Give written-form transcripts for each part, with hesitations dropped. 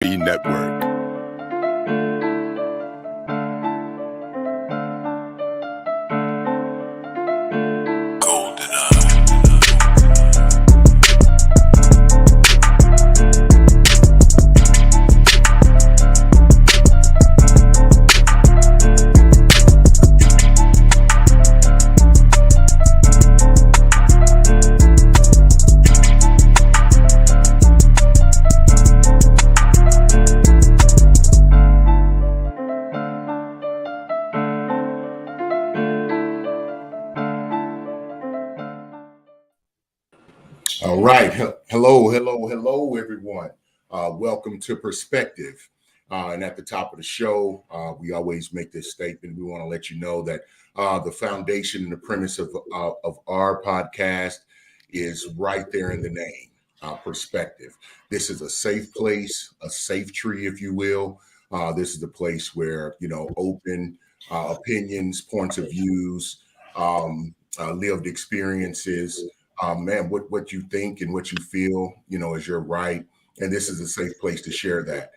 Network. All right. Hello, everyone. Welcome to Perspective. And at the top of the show, we always make this statement. We want to let you know that the foundation and the premise of our podcast is right there in the name, Perspective. This is a safe place, a safe tree, if you will. This is the place where, open opinions, points of views, lived experiences, what you think and what you feel, is your right. And this is a safe place to share that.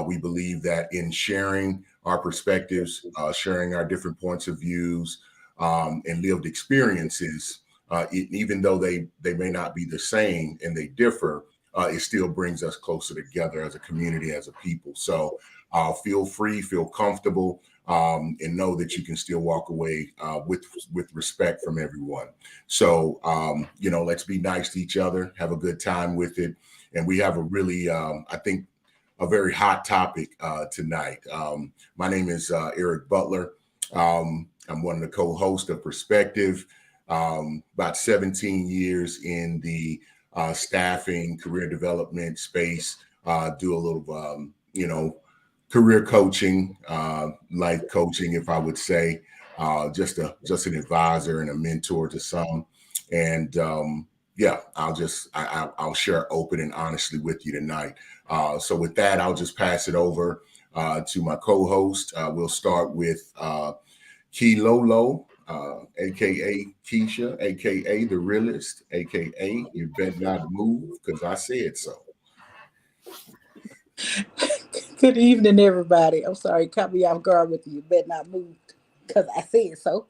We believe that in sharing our perspectives, sharing our different points of views, and lived experiences, even though they may not be the same and they differ, it still brings us closer together as a community, as a people. So feel free, feel comfortable, and know that you can still walk away with respect from everyone. So, let's be nice to each other, have a good time with it. And we have a really, I think, a very hot topic tonight. My name is Eric Butler. I'm one of the co-hosts of Perspective. About 17 years in the staffing, career development space. Do a little, career coaching, life coaching, if I would say, just an advisor and a mentor to some. And I'll share open and honestly with you tonight. So with that, I'll just pass it over to my co-host. We'll start with Lolo, aka Keisha, aka the realist, aka you better not move because I said so. Good evening, everybody. I'm sorry, caught me off guard with you. Better not move because I said so.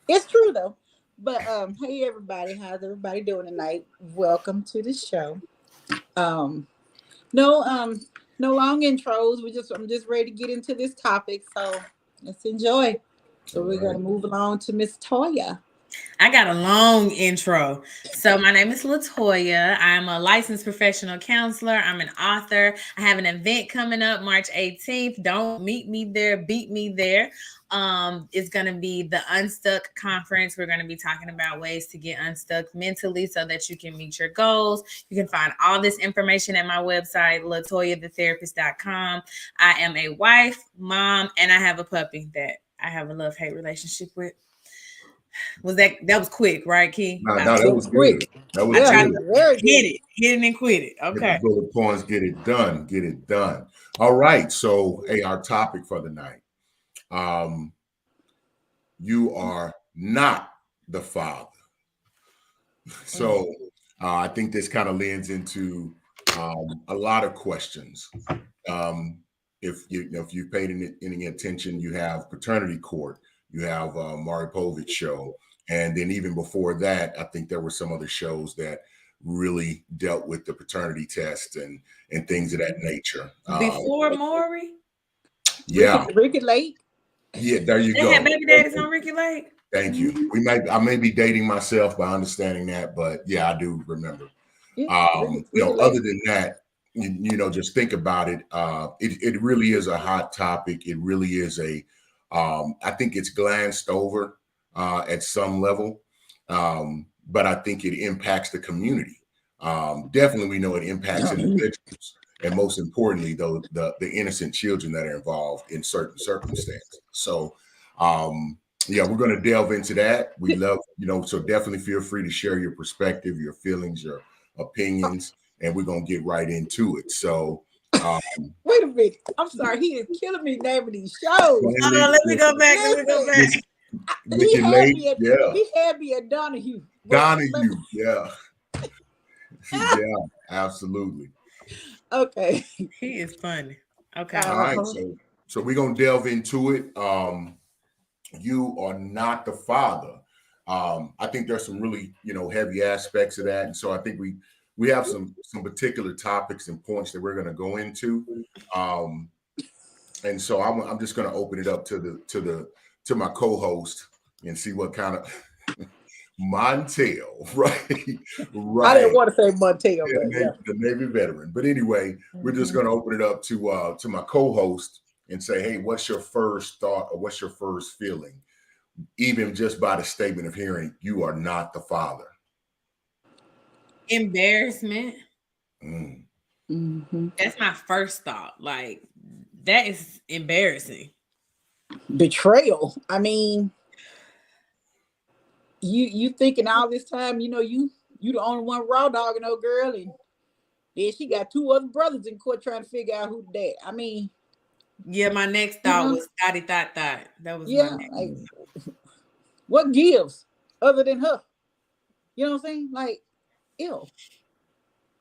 It's true though. But hey everybody, how's everybody doing tonight? Welcome to the show. No long intros. I'm just ready to get into this topic. So let's enjoy. So we're gonna move along to Miss Toya. I got a long intro. So my name is Latoya. I'm a licensed professional counselor. I'm an author. I have an event coming up March 18th. Don't meet me there, beat me there. It's going to be the Unstuck Conference. We're going to be talking about ways to get unstuck mentally so that you can meet your goals. You can find all this information at my website, latoyathetherapist.com. I am a wife, mom, and I have a puppy that I have a love-hate relationship with. That was quick, right, Key? No, that was quick. That was good. Hit it and quit it. Okay. Bullet points, get it done. All right. So, hey, our topic for the night. You are not the father. So I think this kind of leans into a lot of questions. If you've paid any attention, you have Paternity Court. You have Maury Povich show. And then even before that, I think there were some other shows that really dealt with the paternity test and things of that nature. Before Maury? Yeah. Ricky Lake? Yeah, there you go. They had baby daddies on Ricky Lake? Thank you. I may be dating myself by understanding that, but yeah, I do remember. Other than that, just think about it. It really is a hot topic. It really is I think it's glanced over at some level, but I think it impacts the community. Definitely, we know it impacts individuals, and most importantly, though, the innocent children that are involved in certain circumstances. So, we're going to delve into that. We love, so definitely feel free to share your perspective, your feelings, your opinions, and we're going to get right into it. So. Wait a minute. I'm sorry. He is killing me naming these shows. Let me go back. He had me at Donahue. Yeah. Yeah, absolutely. Okay. He is funny. Okay. All right, Uh-huh. so we're gonna delve into it. You are not the father. I think there's some really heavy aspects of that, and so I think we have some particular topics and points that we're going to go into. Um, and so I'm just going to open it up to my co-host and see what kind of Montel, right, I didn't right, want to say Montel, yeah, but yeah. The Navy veteran. But anyway, we're just Mhm. going to open it up to my co-host and say, hey, what's your first thought or what's your first feeling, even just by the statement of hearing you are not the father? Embarrassment. Mm. Mhm. That's my first thought. Like, that is embarrassing. Betrayal. I mean, you thinking all this time, you the only one raw dogging no girl, and then she got two other brothers in court trying to figure out who the dad. I mean, Yeah, my next you thought know, was thotty thot thot. That was my yeah, next. like what gives other than her? You know what I'm saying? Like, ew,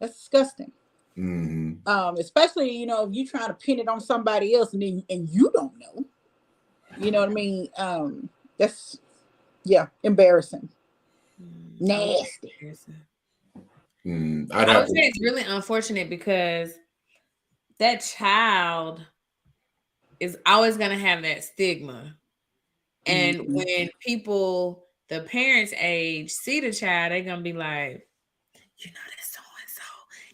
that's disgusting. Mm-hmm. Especially if you trying to pin it on somebody else and you don't know. You know what I mean? That's yeah, embarrassing, I would say nasty. embarrassing. I'd I have would to. say it's really unfortunate because that child is always going to have that stigma. And Mhm. when people, the parents' age, see the child, they're going to be like, that's so and so.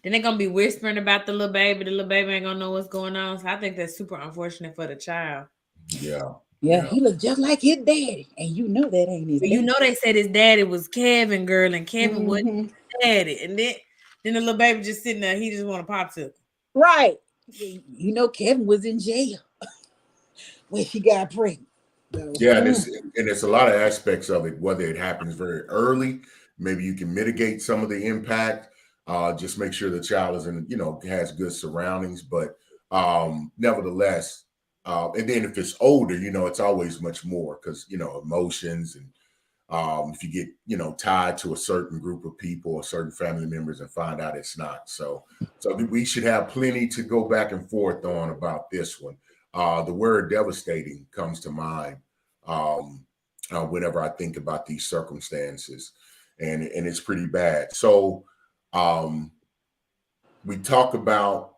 Then they're going to be whispering about the little baby. The little baby ain't going to know what's going on. So I think that's super unfortunate for the child. Yeah, Yeah, yeah. he looked just like his daddy, and you know that ain't his But daddy. they said his daddy was Kevin, girl, and Kevin wasn't Hmm. his daddy. And then the little baby just sitting there, he just want to pop to. Right. Kevin was in jail when she got pregnant. So, Yeah, and it's a lot of aspects of it. Whether it happens very early, maybe you can mitigate some of the impact. Just make sure the child is has good surroundings. But nevertheless, and then if it's older, it's always much more because emotions and if you get tied to a certain group of people or certain family members and find out it's not. So we should have plenty to go back and forth on about this one. The word devastating comes to mind um, whenever I think about these circumstances, and it's pretty bad. So um, we talk about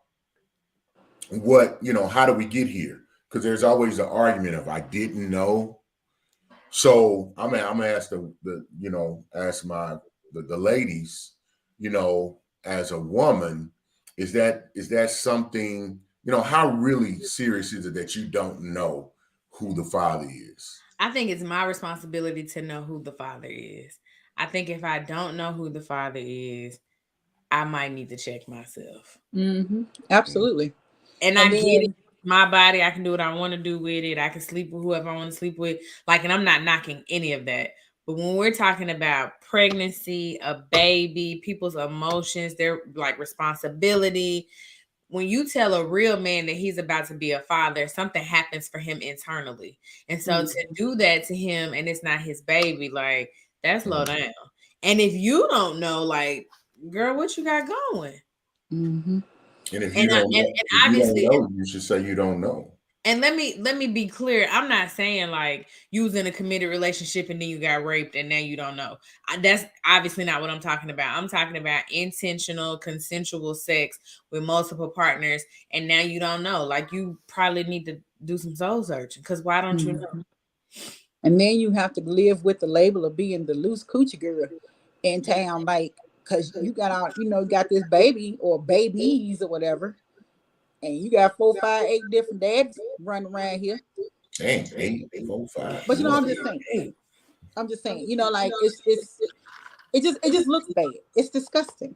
how do we get here? Because there's always the argument of I didn't know. So I'm gonna ask ask the ladies, as a woman, is that something, how really serious is it that you don't know who the father is? I think it's my responsibility to know who the father is. I think if I don't know who the father is, I might need to check myself. Mm. absolutely. And I And get it. then, My body, I can do what I want to do with it. I can sleep with whoever I want to sleep with. Like, and I'm not knocking any of that. But when we're talking about pregnancy, a baby, people's emotions, their like responsibility, when you tell a real man that he's about to be a father, something happens for him internally. And so to do that to him and it's not his baby, like that's low Mm. down. And if you don't know, like, girl, what you got going? mhm. And if And you don't know, and if you don't obviously, know, you should say you don't know. and let me be clear. I'm not saying like you was in a committed relationship and then you got raped and now you don't know. That's obviously not what I'm talking about. I'm talking about intentional, consensual sex with multiple partners, and now you don't know. Like you probably need to do some soul searching because why don't you know? Mhm. And then you have to live with the label of being the loose coochie girl in town, like, because you got out, got this baby or babies or whatever, and you got 4, 5, 8 different dads running around here. Dang, 8, 4, 5, But Lord. I'm just saying, like it just looks bad. It's disgusting.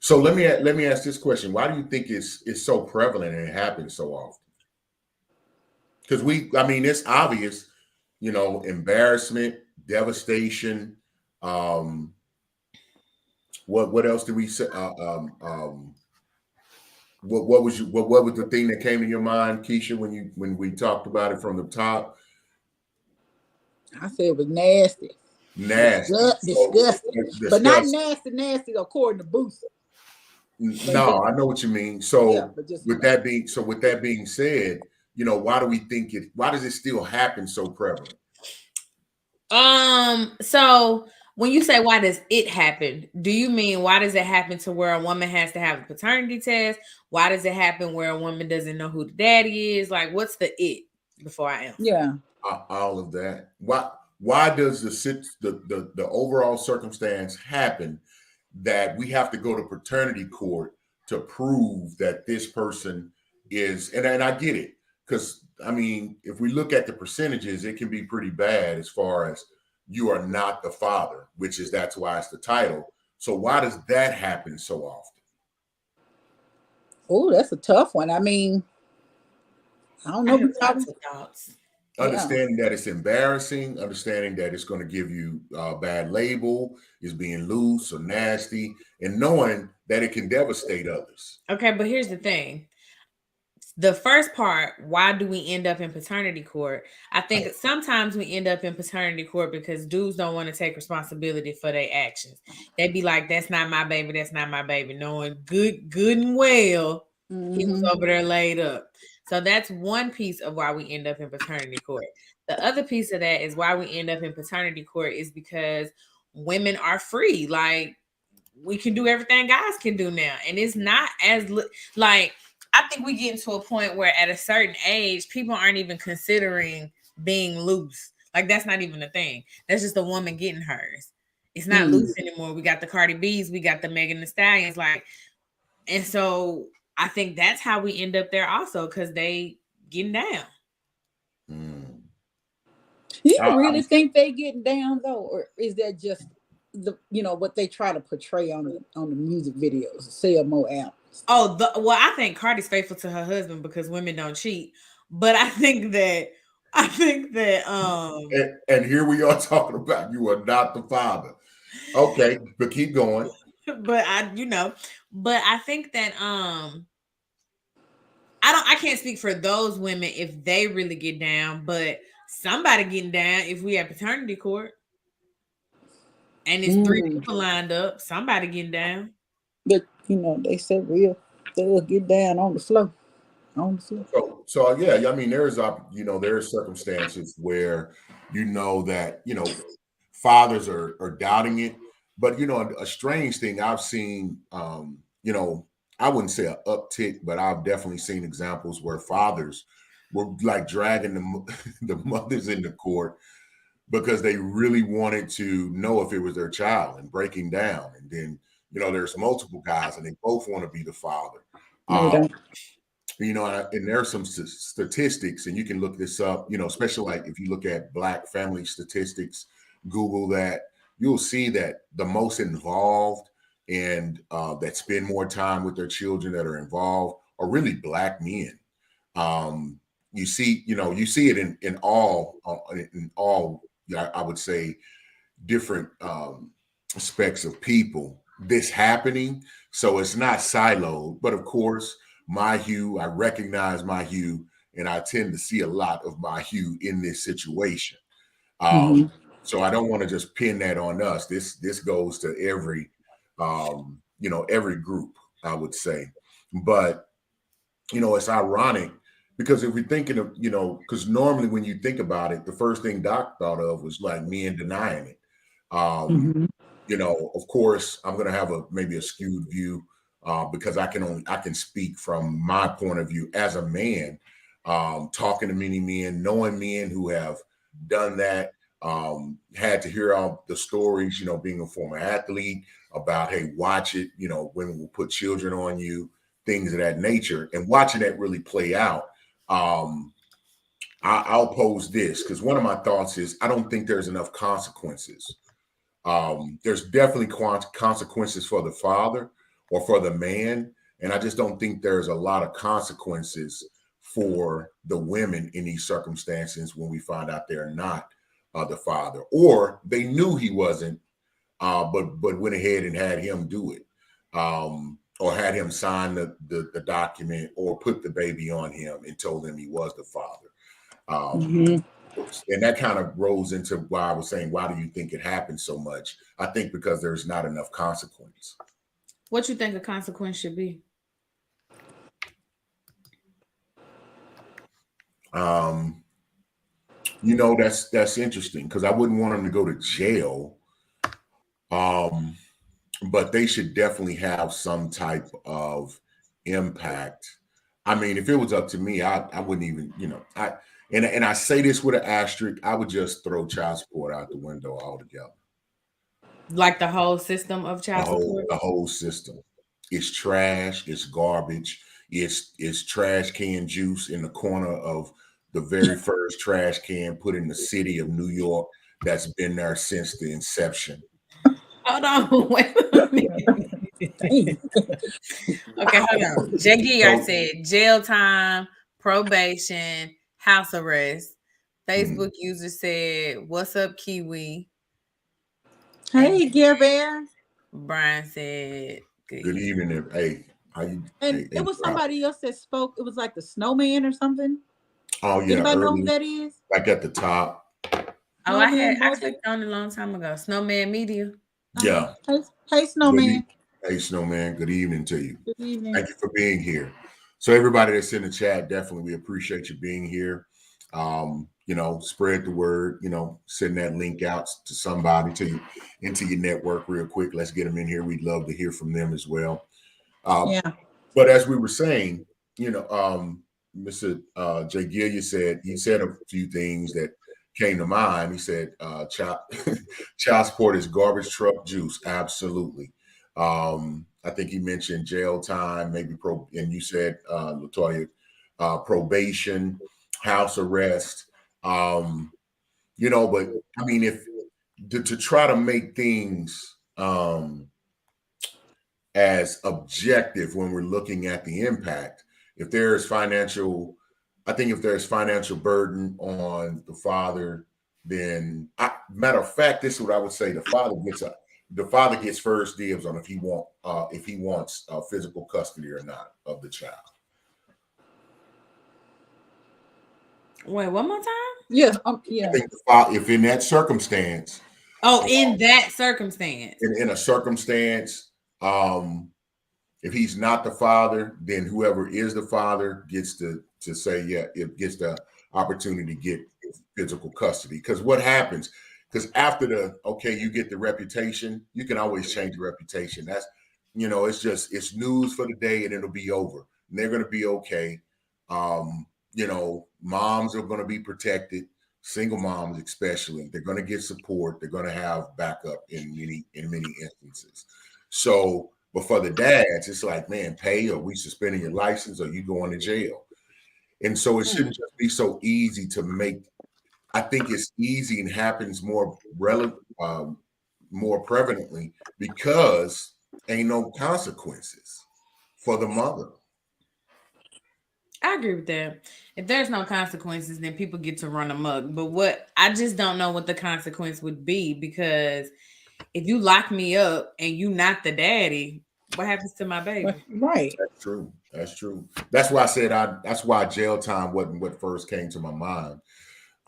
So let me ask this question: why do you think it's so prevalent and it happens so often? Because it's obvious, embarrassment, devastation. Um, what else did we say? What was the thing that came to your mind, Keisha, when we talked about it from the top? I said it was nasty, Nasty. So disgusting, but not disgust. nasty, nasty according to Boosie. But No, I know what you mean. yeah, So but just with that being said, why do we think it? Why does it still happen so prevalent? So when you say why does it happen, do you mean why does it happen to where a woman has to have a paternity test? Why does it happen where a woman doesn't know who the daddy is? Like, what's the it before I answer? yeah, All of that. Why does the overall circumstance happen that we have to go to paternity court to prove that this person is? And I get it, because I mean, if we look at the percentages, it can be pretty bad as far as you are not the father, that's why it's the title. So why does that happen so often? oh, that's a tough one. I mean, I don't I know. have We lots probably, of thoughts. yeah, Understanding that it's embarrassing, understanding that it's going to give you a bad label, is being loose or nasty, and knowing that it can devastate others. Okay, but here's the thing. The first part, why do we end up in paternity court? I think sometimes we end up in paternity court because dudes don't want to take responsibility for their actions. They be like, "That's not my baby. That's not my baby," knowing good and well he was mm-hmm. over there laid up. So that's one piece of why we end up in paternity court. The other piece of that is why we end up in paternity court is because women are free. Like, we can do everything guys can do now, and it's not as like, I think we get into a point where at a certain age, people aren't even considering being loose. Like, that's not even a thing. That's just a woman getting hers. It's not Mm. loose anymore. We got the Cardi B's, we got the Megan Thee Stallions, like, and so I think that's how we end up there also, because they getting down. Mm. You I, really think they getting down though, or is that just what they try to portray on the music videos, sell more albums? Oh, well, I think Cardi's faithful to her husband because women don't cheat. But I think that and here we are talking about you are not the father. Okay, but keep going. but I think that I can't speak for those women if they really get down, but somebody getting down if we have paternity court and it's three Mm. people lined up, somebody getting down. But they said real they'll get down on the floor. On the floor. So yeah, I mean, there's circumstances where that fathers are doubting it, but a strange thing I've seen, I wouldn't say an uptick, but I've definitely seen examples where fathers were like dragging the mothers into court because they really wanted to know if it was their child and breaking down, and then there's multiple guys and they both want to be the father. No, they don't. And there are some statistics, and you can look this up, especially like if you look at Black family statistics, Google that, you'll see that the most involved and that spend more time with their children, that are involved, are really Black men. You see it in all, I would say, different specs of people, this happening. So it's not siloed, but of course, I recognize my hue, and I tend to see a lot of my hue in this situation. Um, Mm-hmm. so I don't want to just pin that on us. This goes to every group, I would say. But it's ironic, because if we're thinking of, because normally when you think about it, the first thing Doc thought of was like men denying it. Um, Mm-hmm. of course, I'm going to have maybe a skewed view, because I can speak from my point of view as a man, talking to many men, knowing men who have done that, had to hear all the stories, being a former athlete, about, hey, watch it, women will put children on you, things of that nature, and watching that really play out. Um, I'll pose this, because one of my thoughts is, I don't think there's enough consequences. There's definitely consequences for the father or for the man, and I just don't think there's a lot of consequences for the women in these circumstances when we find out they're not the father, or they knew he wasn't, but went ahead and had him do it, or had him sign the document, or put the baby on him and told him he was the father. Um, Mm-hmm. and that kind of rolls into why I was saying, why do you think it happens so much? I think because there's not enough consequence. What you think a consequence should be? Um, that's interesting because I wouldn't want them to go to jail. Um, but they should definitely have some type of impact. I mean, if it was up to me, I wouldn't even, and I say this with an asterisk, I would just throw child support out the window altogether. Like the whole system of The child whole support? the whole system. It's trash, it's garbage, it's trash can juice in the corner of the very first trash can put in the city of New York that's been there since the inception. Hold on, wait a minute. Dang. Okay, hold on. JGR So said jail time, probation, house arrest. mm, Facebook user said, "What's up, Kiwi?" And Hey, Gear Bear. Brian said, "Good good evening." evening. Hey, how you And hey, it hey, was Rob. somebody else that spoke. It was like the snowman or something. Oh yeah, Anybody know who early, that is? like at the top. Oh, Snowman I Morgan. clicked on it a long time ago. Snowman Media. Yeah. Hey, hey, Good snowman. Hey Snowman, good evening to you. Good evening. Thank you for being here. So everybody that's in the chat, definitely we appreciate you being here. Spread the word, send that link out to somebody into your network real quick. Let's get them in here. We'd love to hear from them as well. Yeah. But as we were saying, Mr. Jay Gillia said a few things that came to mind. He said, child support is garbage truck juice. Absolutely. I think he mentioned jail time, maybe and you said, Latoya, probation, house arrest. But I mean, if to try to make things as objective when we're looking at the impact. If there's financial, I think if there's financial burden on the father, then matter of fact, this is what I would say: the father gets first dibs on if he wants physical custody or not of the child. Wait, one more time? Yeah. I Yeah. think the father, if in that circumstance, Oh, in that circumstance. in a circumstance, if he's not the father, then whoever is the father gets to say, yeah, it gets the opportunity to get physical custody. Because what happens? Because after you get the reputation, you can always change the reputation. That's, it's news for the day and it'll be over. And they're going to be okay. Moms are going to be protected. Single moms, especially, they're going to get support. They're going to have backup in many instances. So, but for the dads, it's like, man, pay or we suspending your license or you going to jail. And so it shouldn't just be so easy to make. I think it's easy and happens more prevalently because ain't no consequences for the mother. I agree with that. If there's no consequences, then people get to run amok. But what I just don't know what the consequence would be, because if you lock me up and you not the daddy, what happens to my baby? Right. That's true. That's true. That's why I said that's why jail time wasn't what first came to my mind.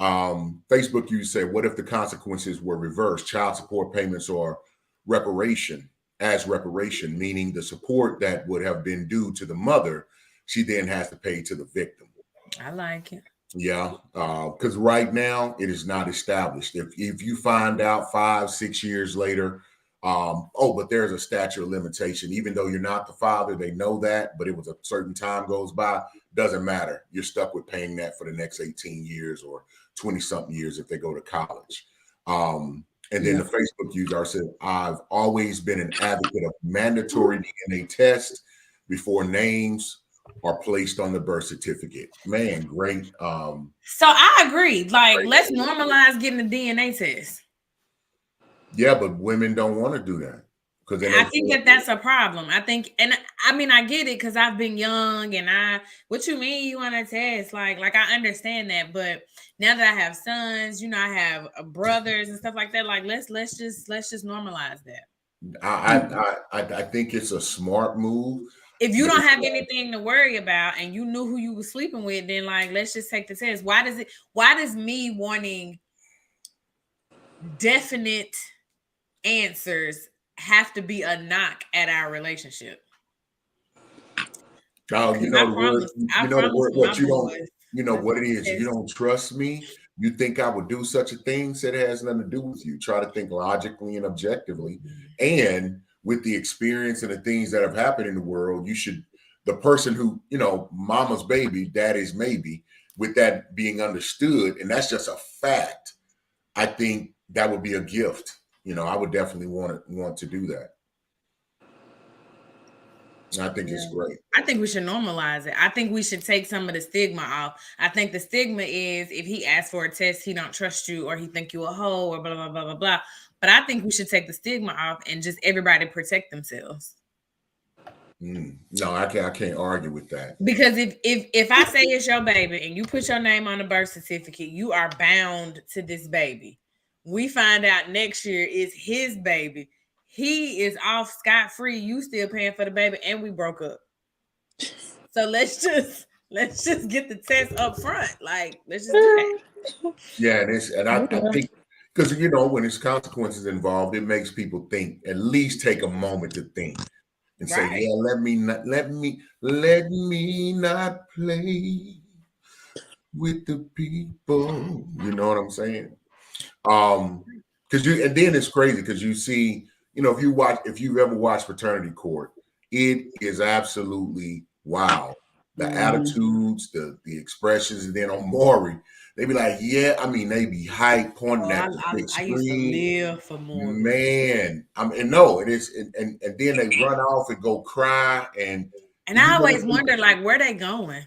Facebook, you said, what if the consequences were reversed? Child support payments or reparation, meaning the support that would have been due to the mother, she then has to pay to the victim. I like it. Yeah, because right now it is not established. If you find out 5-6 years later, but there's a statute of limitation. Even though you're not the father, they know that, but it was a certain time goes by, doesn't matter. You're stuck with paying that for the next 18 years or 20 something years if they go to college. And then the Facebook user said, I've always been an advocate of mandatory DNA test before names are placed on the birth certificate. Man, great. So I agree. Like, let's normalize getting a DNA test. Yeah, but women don't want to do that because then I think that's a problem. I think, and I mean, I get it because I've been young, and what you mean you want to test? Like I understand that, but now that I have sons, I have brothers and stuff like that. Like, let's just normalize that. I think it's a smart move. If you don't have anything to worry about and you knew who you were sleeping with, then like let's just take the test. Why does me wanting definite answers have to be a knock at our relationship. Oh, Because I promise, the word, my what you don't, boys. you know what it is. You Test. don't trust me. You think I would do such a thing? Said it has nothing to do with you. Try to think logically and objectively. And with the experience and the things that have happened in the world, you should, the person who, mama's baby, daddy's maybe, with that being understood, and that's just a fact, I think that would be a gift. I would definitely want to do that. I think it's great. I think we should normalize it. I think we should take some of the stigma off. I think the stigma is if he asks for a test, he don't trust you or he think you a hoe or blah blah blah blah blah. But I think we should take the stigma off and just everybody protect themselves. No, I can't argue with that. Because if I say it's your baby and you put your name on the birth certificate, you are bound to this baby. We find out next year it's his baby. He is off scot-free. You still paying for the baby, and we broke up. So let's just get the test up front. Like, let's just do that. Yeah, I think because when there's consequences involved, it makes people think, at least take a moment to think and say, Right. yeah, let me not play with the people. You know what I'm saying? Because and then it's crazy because you see, if you've ever watched Paternity Court, it is absolutely wow. The attitudes, the expressions, and then on Maury, they be like, yeah, I mean, they be hype, pointing at the big I used to screen. live for more. Man, and no, it is, and then they run off and go cry, and I always wonder, like, where they going?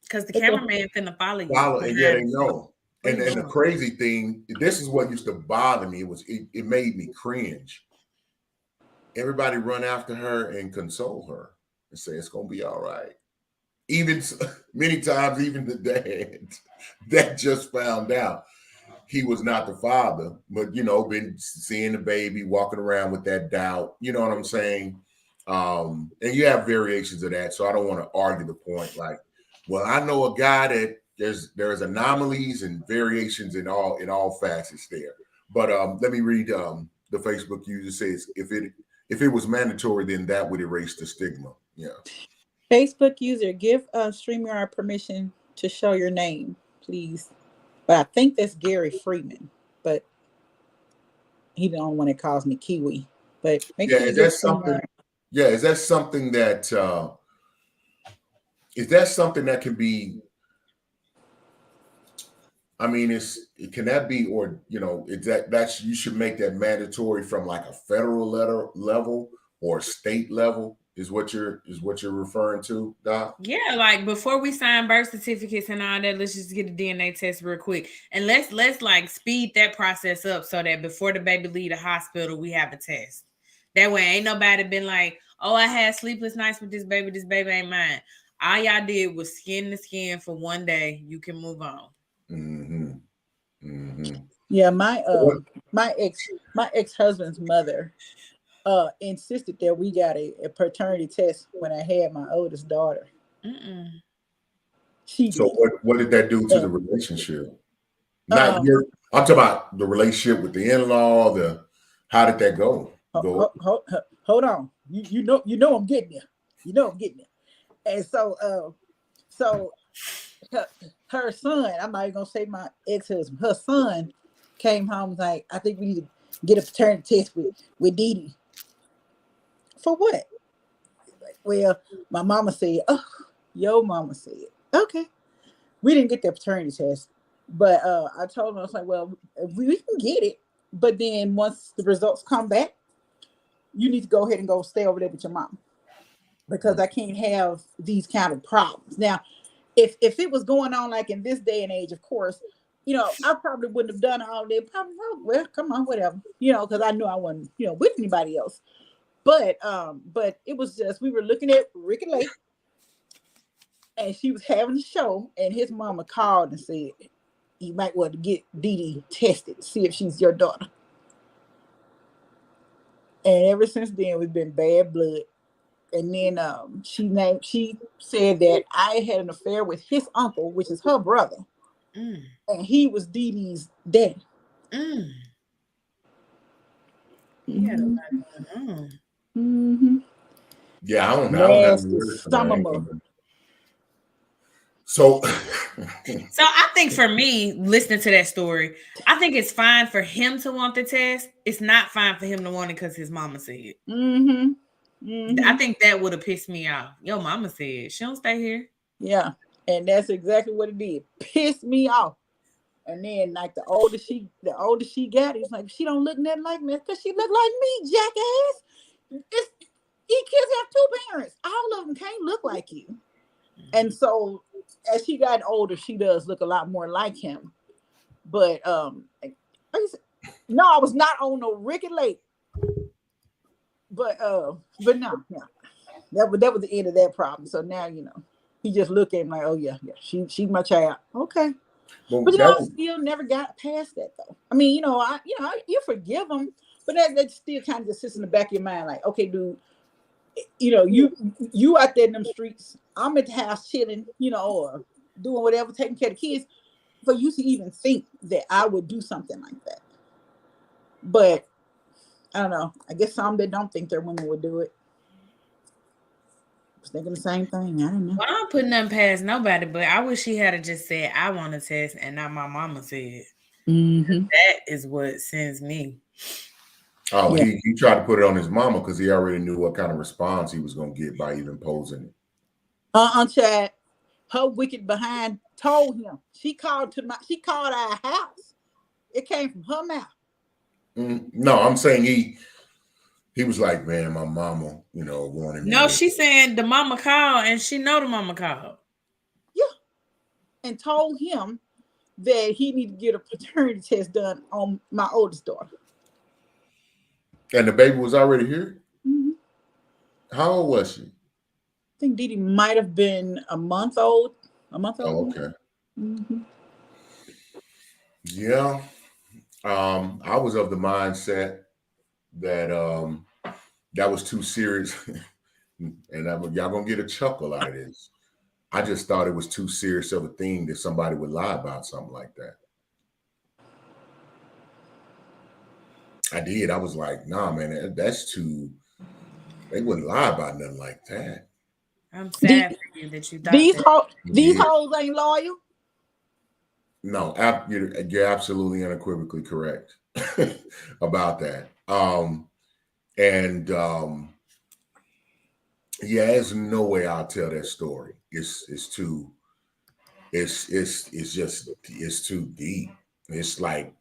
Because the cameraman finna follow you. And yeah, they know. And the crazy thing, this is what used to bother me. It made me cringe. Everybody run after her and console her and say it's gonna be all right. Even many times, even the dad that just found out he was not the father, but been seeing the baby, walking around with that doubt. You know what I'm saying? And you have variations of that. So I don't want to argue the point. Like, well, I know a guy that there's anomalies and variations in all facets there. But let me read the Facebook user says if it was mandatory, then that would erase the stigma. Yeah. Facebook user, give StreamYard permission to show your name, please. But I think that's Gary Freeman, but he the only one that calls me Kiwi. But make sure you is that something? Yeah, is that something that can be? I mean, can that be, or is that's you should make that mandatory from like a federal level or state level? Is what you're referring to, Doc? Yeah, like before we sign birth certificates and all that, let's just get a DNA test real quick, and let's like speed that process up so that before the baby leave the hospital, we have a test. That way, ain't nobody been like, "Oh, I had sleepless nights with this baby. This baby ain't mine." All y'all did was skin to skin for one day. You can move on. Mm-hmm. Mm-hmm. Yeah, my ex-husband's mother insisted that we got a paternity test when I had my oldest daughter. She did. So what did that do to the relationship? I'm talking about the relationship with the in-law. How did that go? Hold on. You know I'm getting there. You know I'm getting there. And so her son, I'm not even gonna say my ex-husband, her son came home and was like, I think we need to get a paternity test with Dee Dee. For what? Well, my mama said, oh, your mama said, okay. We didn't get the paternity test, but I told him, I was like, well, we can get it, but then once the results come back, you need to go ahead and go stay over there with your mom, because I can't have these kind of problems. Now, if it was going on like in this day and age, of course, I probably wouldn't have done all that. Probably, well, come on, whatever, because I knew I wasn't, with anybody else. But it was just, we were looking at Ricky Lake, and she was having a show, and his mama called and said, you might want to get Dee Dee tested, see if she's your daughter. And ever since then, we've been bad blood. And then she said that I had an affair with his uncle, which is her brother, and he was Dee Dee's daddy. He had a Mhm. lot going on. Mhm. Yeah, I don't have any Nasty words for that. I ain't stomach. gonna- So So I think for me, listening to that story, I think it's fine for him to want the test. It's not fine for him to want it because his mama said. Mhm. I Mhm. think that would have pissed me off. Yo, mama said she don't stay here. Yeah, and that's exactly what it did. Pissed me off. And then, like the older she got, he's like, she don't look nothing like me because she look like me, jackass. It's, you kids have two parents. All of them can't look like you. And so, as she got older, she does look a lot more like him. But no, I was not on no Ricky Lake. But no, that was the end of that problem. So now he just look at him like, oh yeah, she's my child. Okay. well, But that I was still never got past that though. I mean, you forgive them, but that still kind of just sits in the back of your mind, like, okay, dude, you out there in them streets, I'm at the house chilling, or doing whatever, taking care of the kids, for you to even think that I would do something like that. But I don't know. I guess some that don't think their women would do it. I was thinking the same thing. I don't know. Well, I don't put nothing past nobody, but I wish he had just said I want to test and not my mama said. Mm-hmm. That is what sends me. oh Yeah. he tried to put it on his mama because he already knew what kind of response he was gonna get by even posing it. Chad, her wicked behind told him. She called our house. It came from her mouth. No, I'm saying he was like, man, my mama, wanted me No, to. she saying the mama called and she know the mama called. Yeah. And told him that he need to get a paternity test done on my oldest daughter. And the baby was already here. Mm-hmm. How old was she? I think Didi might have been a month old. A month Oh, old. okay. Mm-hmm. Yeah. I was of the mindset that that was too serious, and y'all gonna get a chuckle out of this. I just thought it was too serious of a thing that somebody would lie about something like that. I did. I was like, nah, man, that's too. They wouldn't lie about nothing like that. I'm The, sad for you that you thought these that. You these did. hoes ain't loyal. No, you're absolutely unequivocally correct about that. And yeah, there's no way I'll tell that story. It's too it's too deep. It's like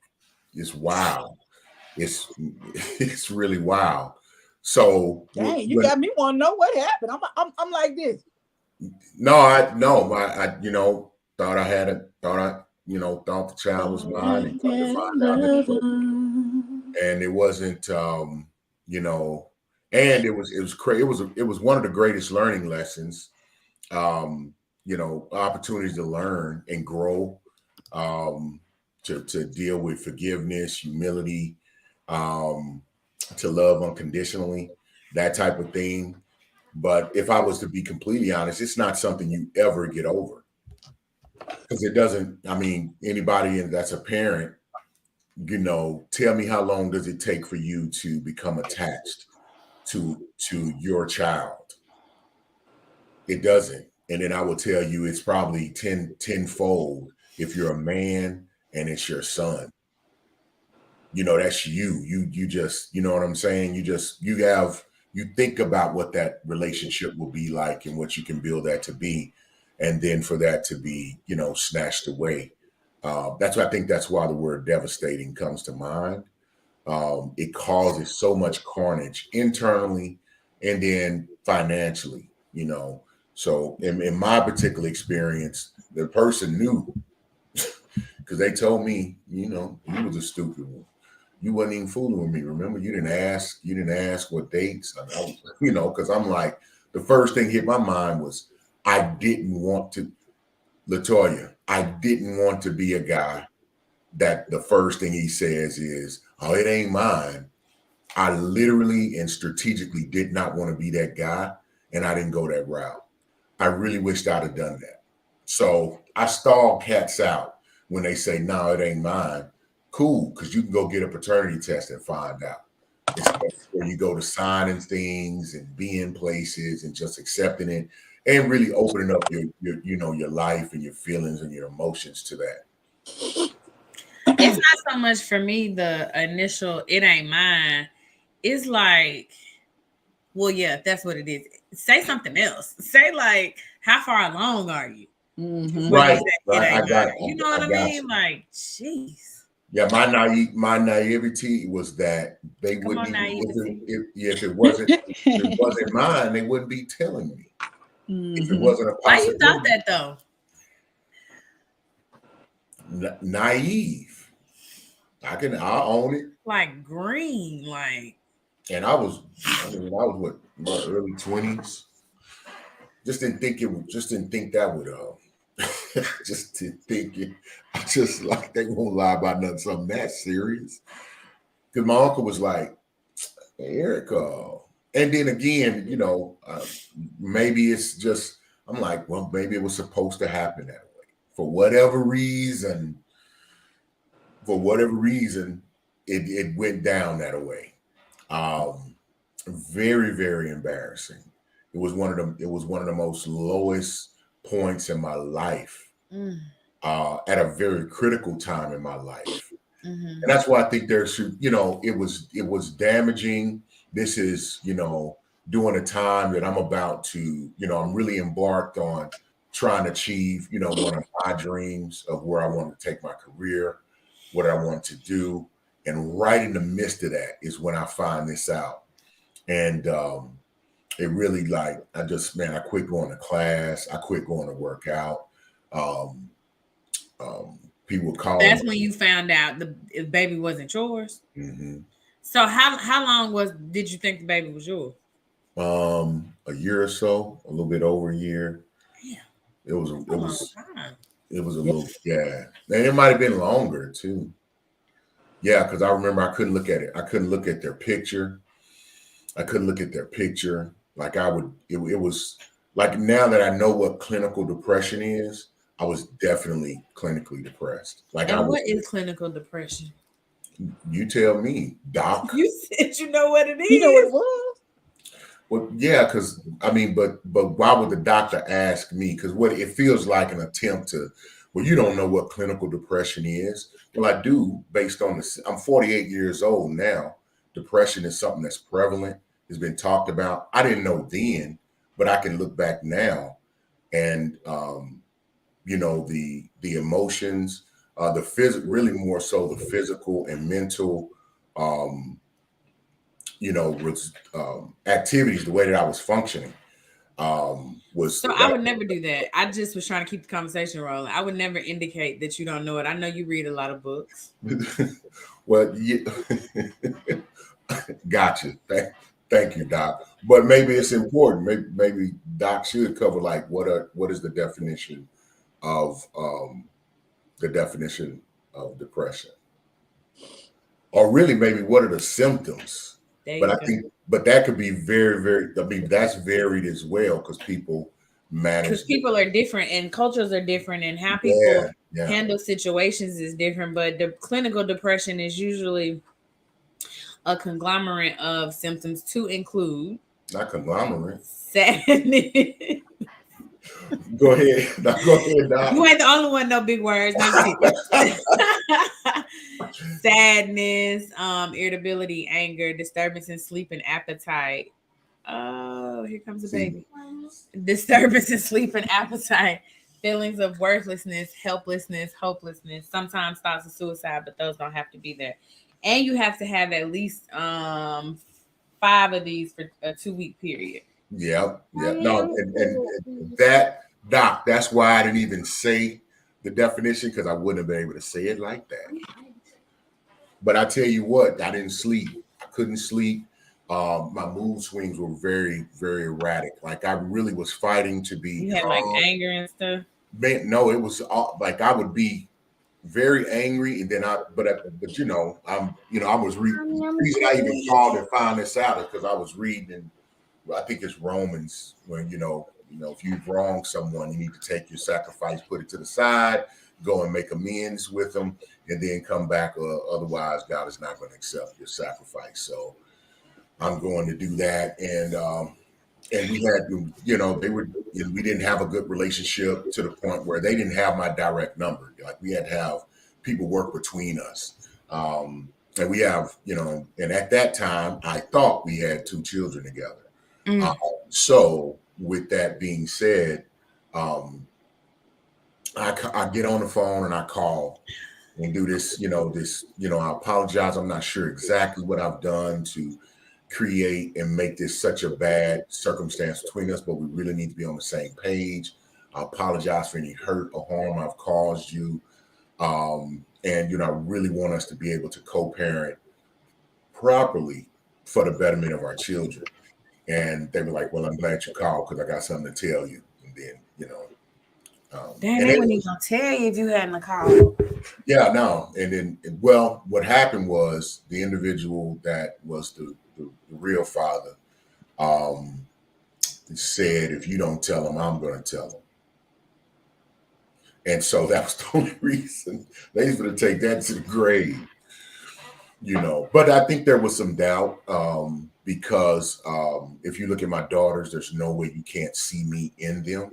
it's wild. It's it's really wild. So Dang, you when got me want to know what happened. I'm like this. no, I thought I had it, thought the child was Thought mine, I and come to had a find out that it lover. wasn't. And it wasn't you know and it was crazy. It was one of the greatest learning lessons, opportunities to learn and grow, um to deal with forgiveness, humility, um to love unconditionally, that type of thing. But if I was to be completely honest, it's not something you ever get over, because it doesn't. I mean, anybody that's a parent, tell me how long does it take for you to become attached to your child? It doesn't. And then I will tell you it's probably tenfold if you're a man and it's your son. That's you just, you know what I'm saying? You think about what that relationship will be like and what you can build that to be, and then for that to be, snatched away. That's why the word devastating comes to mind. It causes so much carnage internally and then financially, so in my particular experience, the person knew, because they told me, you was a stupid one. You wasn't even fooling with me. Remember, you didn't ask what dates. Because I'm like, the first thing hit my mind was, I didn't want to, Latoya, I didn't want to be a guy that the first thing he says is, oh, it ain't mine. I literally and strategically did not want to be that guy, and I didn't go that route. I really wished I'd have done that. So I stall cats out when they say, no, it ain't mine. Cool, because you can go get a paternity test and find out. It's where you go to signing things and being places and just accepting it and really opening up your life and your feelings and your emotions to that. It's not so much for me the initial "it ain't mine." It's like, well, yeah, that's what it is. Say something else. Say like, how far along are you? Before you Right, say it right. ain't mine. You know I what I got mean? you. Like, jeez. Yeah, my naivety was that they Come wouldn't on, even naivety. if it wasn't mine, they wouldn't be telling me. If it wasn't a Why you thought possibility, that though? naive. I own it. Like green, like And I was what early 20s. Just didn't think that would just didn't think it. I just like they won't lie about nothing something that serious. Because my uncle was like, "Hey, Erica," and then again, maybe it's just I'm like, well, maybe it was supposed to happen that way for whatever reason. For whatever reason, it went down that way. Um, very, very embarrassing. It was one of the most lowest points in my life, mm, at a very critical time in my life. mm-hmm. And that's why I think it was damaging. This is, during a time that I'm about to, I'm really embarked on trying to achieve, one of my dreams of where I want to take my career, what I want to do. And right in the midst of that is when I find this out. And it really I quit going to class. I quit going to work out. Um, People were calling. That's when you found out the baby wasn't yours. Hmm. So how long did you think the baby was yours? A year or so, a little bit over a year. Damn, It was that's it a long was time. it was a little, yeah. And it might have been longer too. Yeah, because I remember I couldn't look at it. I couldn't look at their picture. I couldn't look at their picture. Like I would, it was like now that I know what clinical depression is, I was definitely clinically depressed. Like I And was, what is clinical depression? you tell me, doc. You said you know what it You know what is. it was? Well, yeah, because I mean, but why would the doctor ask me? Because what it feels like an attempt to, well, you don't know what clinical depression is. Well, I do, based on this. I'm 48 years old now. Depression is something that's prevalent, has been talked about. I didn't know then, but I can look back now, and the emotions, the physical, really more so the physical and mental. Um, activities, the way that I was functioning, was So I would never do that. I just was trying to keep the conversation rolling. I would never indicate that you don't know it. I know you read a lot of books. well, yeah, gotcha. Thank you, Doc. But maybe it's important. Maybe Doc should cover like what is the definition of depression, or really maybe what are the symptoms. There But you I go. think, but that could be very, very. I mean, that's varied as well because people manage. Because people are different and cultures are different and how people Yeah, yeah. handle situations is different. But the clinical depression is usually a conglomerate of symptoms to include Not conglomerate. sadness. Go ahead. Now, go ahead, You Doc. ain't the only one, no big words. No, just kidding. Sadness, irritability, anger, disturbance in sleep and appetite. Oh, here comes the See, baby. Disturbance in sleep and appetite. Feelings of worthlessness, helplessness, hopelessness. Sometimes thoughts of suicide, but those don't have to be there. And you have to have at least 5 of these for a 2-week period. yeah. No, and that, Doc, that's why I didn't even say the definition because I wouldn't have been able to say it like that. But I tell you what, I didn't sleep. I couldn't sleep. My mood swings were very, very erratic. Like I really was fighting to be You had like calm. anger and stuff. Man, no, it was like I would be very angry, and then I was reading. The reason I even called and found this out is because I was reading. I think it's Romans when if you've wronged someone, you need to take your sacrifice, put it to the side, go and make amends with them, and then come back. Otherwise, God is not going to accept your sacrifice. So, I'm going to do that. And we had, they were, we didn't have a good relationship to the point where they didn't have my direct number. Like we had to have people work between us. And we have, and at that time, I thought we had 2 children together. So with that being said, I get on the phone and I call and do this, I apologize. I'm not sure exactly what I've done to create and make this such a bad circumstance between us, but we really need to be on the same page. I apologize for any hurt or harm I've caused you. And, I really want us to be able to co-parent properly for the betterment of our children. And they were like, well, I'm glad you called because I got something to tell you. And then, Damn, they wouldn't even tell you if you hadn't called. Yeah, no. And then, well, what happened was the individual that was the real father said, if you don't tell him, I'm going to tell him. And so that was the only reason they was going to take that to the grave, But I think there was some doubt because if you look at my daughters, there's no way you can't see me in them.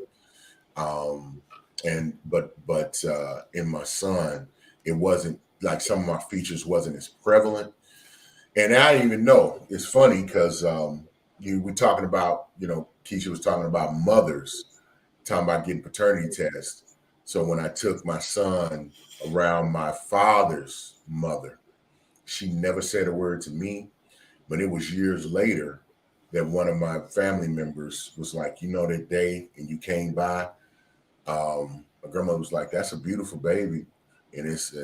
But in my son, it wasn't like some of my features wasn't as prevalent. And I didn't even know. It's funny because we're talking about, Keisha was talking about mothers, talking about getting paternity tests. So when I took my son around my father's mother, she never said a word to me, but it was years later that one of my family members was like, that day and you came by, my grandmother was like, that's a beautiful baby. And it's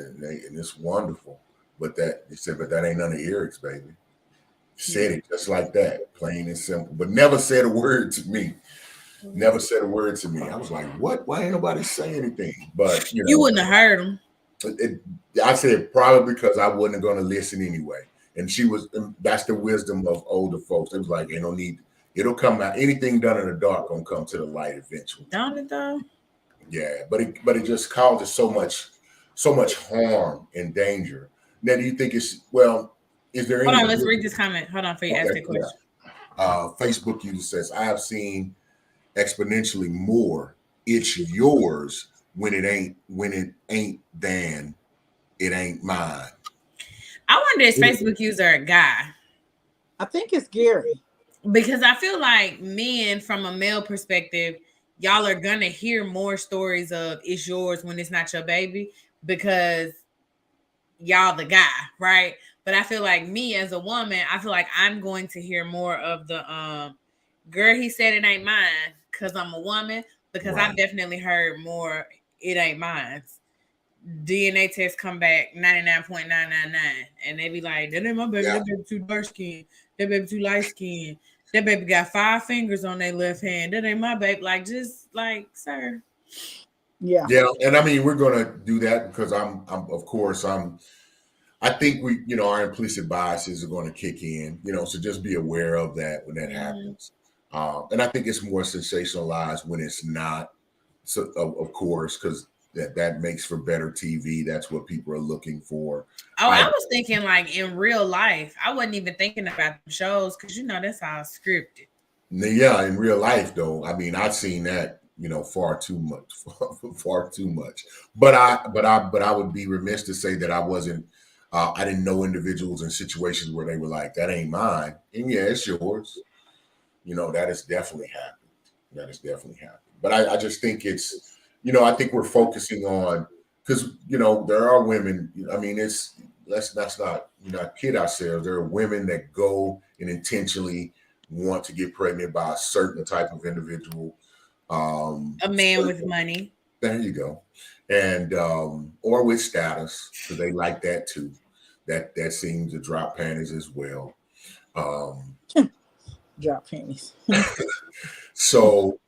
wonderful. But that ain't none of Eric's baby. Said it just like that, plain and simple, but never said a word to me. Never said a word to me. I was like, what? Why ain't nobody say anything? But you wouldn't have heard him. I said probably because I wasn't going to listen anyway. And that's the wisdom of older folks. It was like, ain't no need. It'll come out. Anything done in the dark gonna come to the light eventually. Don't it though? Yeah, but it just causes so much harm and danger. Now, do you think is there any? Hold on, let's read this comment. Hold on for you ask that question. Yeah. Facebook user says, I have seen exponentially more. It's yours when it ain't Dan, it ain't mine. I wonder if Facebook user a guy. I think it's Gary. Because I feel like men, from a male perspective, y'all are gonna hear more stories of it's yours when it's not your baby because y'all the guy, right? But I feel like me as a woman, I feel like I'm going to hear more of the girl, he said it ain't mine because I'm a woman, because right. I've definitely heard more it ain't mine. DNA tests come back 99.999 and they be like, that ain't my baby, that baby too dark skin, that baby too light skin, that baby got 5 fingers on their left hand, that ain't my baby. Like, just like, sir. Yeah. And I mean, we're gonna do that because I think we, our implicit biases are going to kick in, so just be aware of that when that happens. And I think it's more sensationalized when it's not, so of course, because that makes for better TV. That's what people are looking for. Oh, I was thinking like in real life. I wasn't even thinking about the shows because that's all scripted. Yeah, in real life though, I mean, I've seen that, far too much. But I would be remiss to say that I wasn't. I didn't know individuals in situations where they were like, that ain't mine. And yeah, it's yours. That has definitely happened. But I just think it's, I think we're focusing on, because, there are women, I mean, let's not kid ourselves. There are women that go and intentionally want to get pregnant by a certain type of individual. A man with money. There you go. And or with status, because they like that too. That seems to drop panties as well. Drop panties. So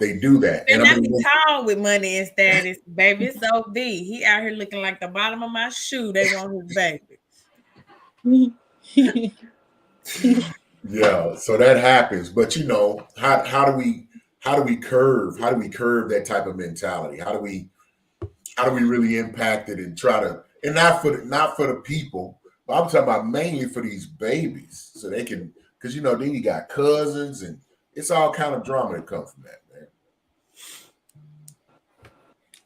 they do that. And I mean, tall with money and status, baby. It's OD. He out here looking like the bottom of my shoe. They want his baby. Yeah, so that happens. But how do we curve that type of mentality? How do we really impact it and try to, and not for the people, but I'm talking about mainly for these babies, so they can because then you got cousins, and it's all kind of drama that comes from that, man.